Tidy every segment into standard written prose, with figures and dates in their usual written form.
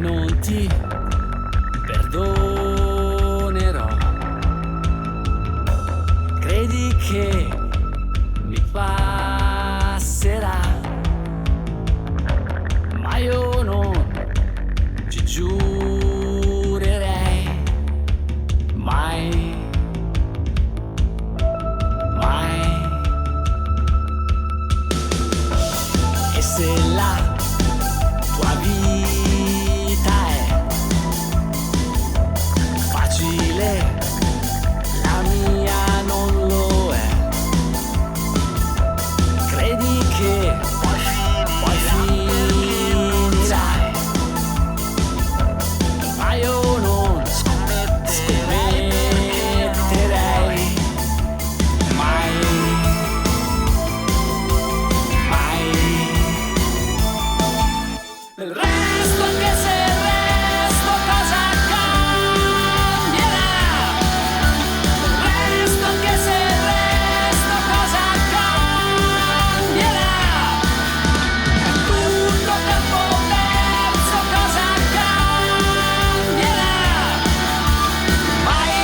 non ti perdonerò. Credi che mi passerà, ma io non ci giurerei mai, mai. E se la tua vita è facile, la mia non lo è. Credi che poi finirai, ma io non scommetterei mai, mai. Del resto, anche se il resto cosa cambierà. Del resto, anche se il resto cosa cambierà. È tutto tempo perso, cosa cambierà. Mai,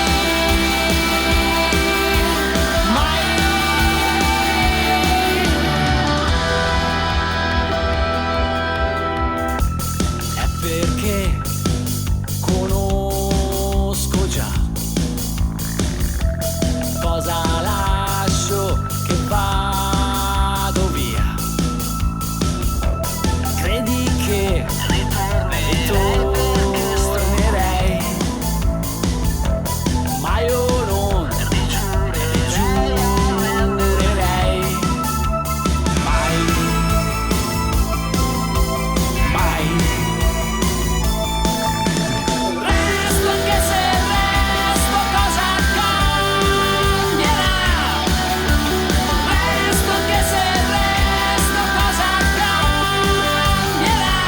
mai. È perché conosco già cosa lascio che vado via. Credi che ritornerei, ma io non giurerei mai, mai. Il resto, anche se il resto cosa cambierà. Il resto, anche se il resto cosa cambierà.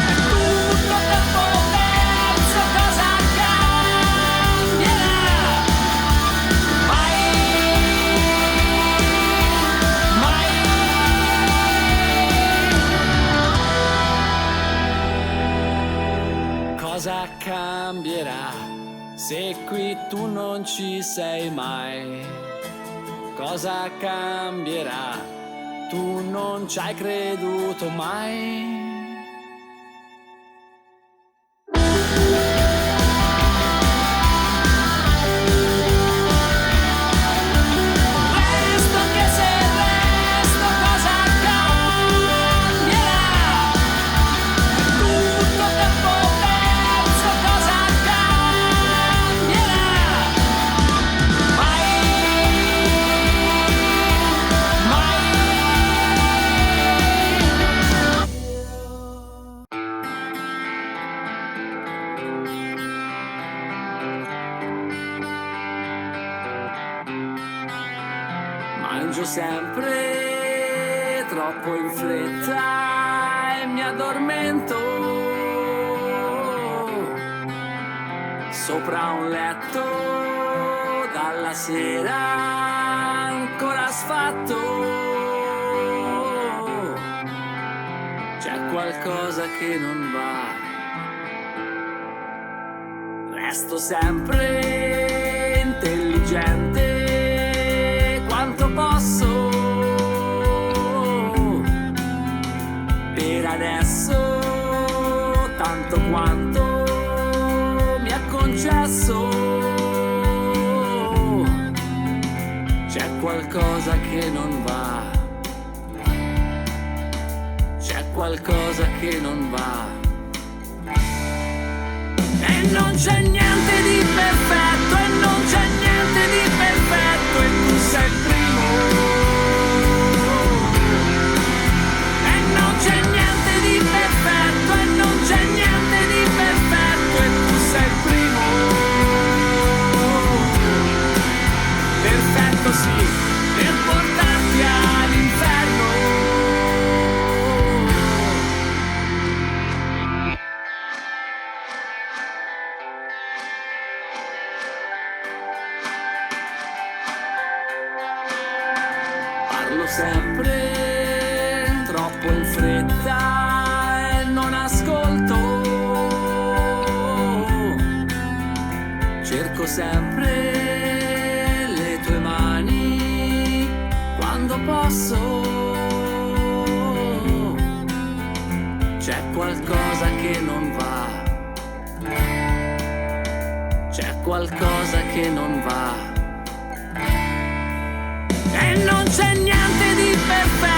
È tutto tempo perso, cosa cambierà. Mai, mai. Cosa cambierà se qui tu non ci sei mai? Cosa cambierà? Tu non ci hai creduto mai? Resto, anche se il resto cosa cambierà. È tutto tempo perso, cosa cambierà. Mai, mai. Mangio sempre troppo in fretta e mi addormento sopra un letto dalla sera ancora sfatto. C'è qualcosa che non va. Resto sempre intelligente quanto posso. Per adesso, tanto quanto mi è concesso. C'è qualcosa che non va. C'è qualcosa che non va. E non c'è niente di perfetto, e non c'è niente di perfetto, e tu sei il primo. E non c'è niente di perfetto, e non c'è niente di perfetto, e tu sei il primo. Perfetto sì, per portarti all'inferno. Parlo sempre troppo in fretta e non ascolto qualcosa che non va. C'è qualcosa che non va. E non c'è niente di perfetto.